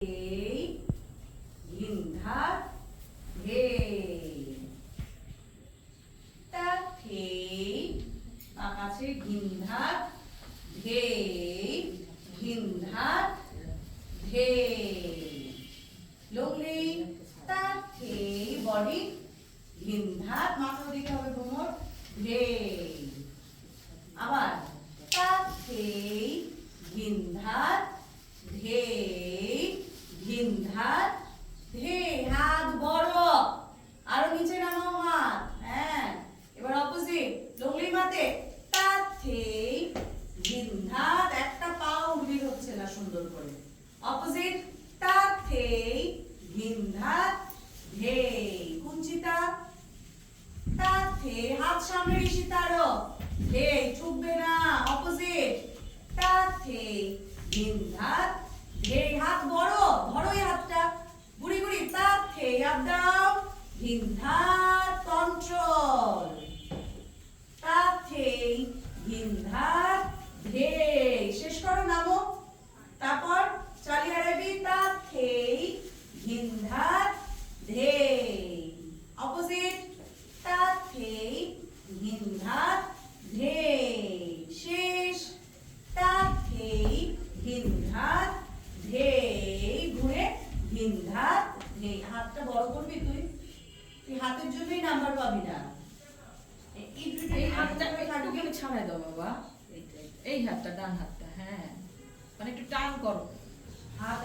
এই ঘিন্ধার ঘে তা থেই আকাশে ঘিন্ধার ঘে ঘিন্ধার ঘে লগলি তা থেই বডি ঘিন্ধার মাথা দিকে হবে ভ্রমর ঘে আবার তা থেই ঘিন্ধার ঘে ঘিন্ধার ধে হাত বড় আরো নিচে নামাও হাত হ্যাঁ এবার অপোজিট লগলি মাতে তা থেই ঘিন্ধার একটা পাও উল্টি হচ্ছে না সুন্দর করে অপোজিট তা থেই ঘিন্ধার ধে কুঞ্চিতা তা থে হাত সামনে ঋষিতারো ধে ঠুকবে না অপোজিট তা থে ঘিন্ধার ধে হাত বড় ধরো এই হাতটা গুড়ি গুড়ি তা থে আপ ডাউন ঘিন্ধার কন্ট্রোল তা থে ঘিন্ধার ধে শেষ করো নামো তারপর চালিয়ে রাখবি তা থে ঘিন্ধার ধে অপোজিট তা থে ঘিন্ধার ধে শেষ তা থে ঘিন্ধার ধে ঘুরে ঘিন্ধার ধে হাতটা বড় করবি তুই তুই হাতের জন্যই নাম্বার পাবি না এই হাতটা একটু ছাড়াই দাও বাবা এই হাতটা ডান হাতটা হ্যাঁ মানে একটু টান করো হাত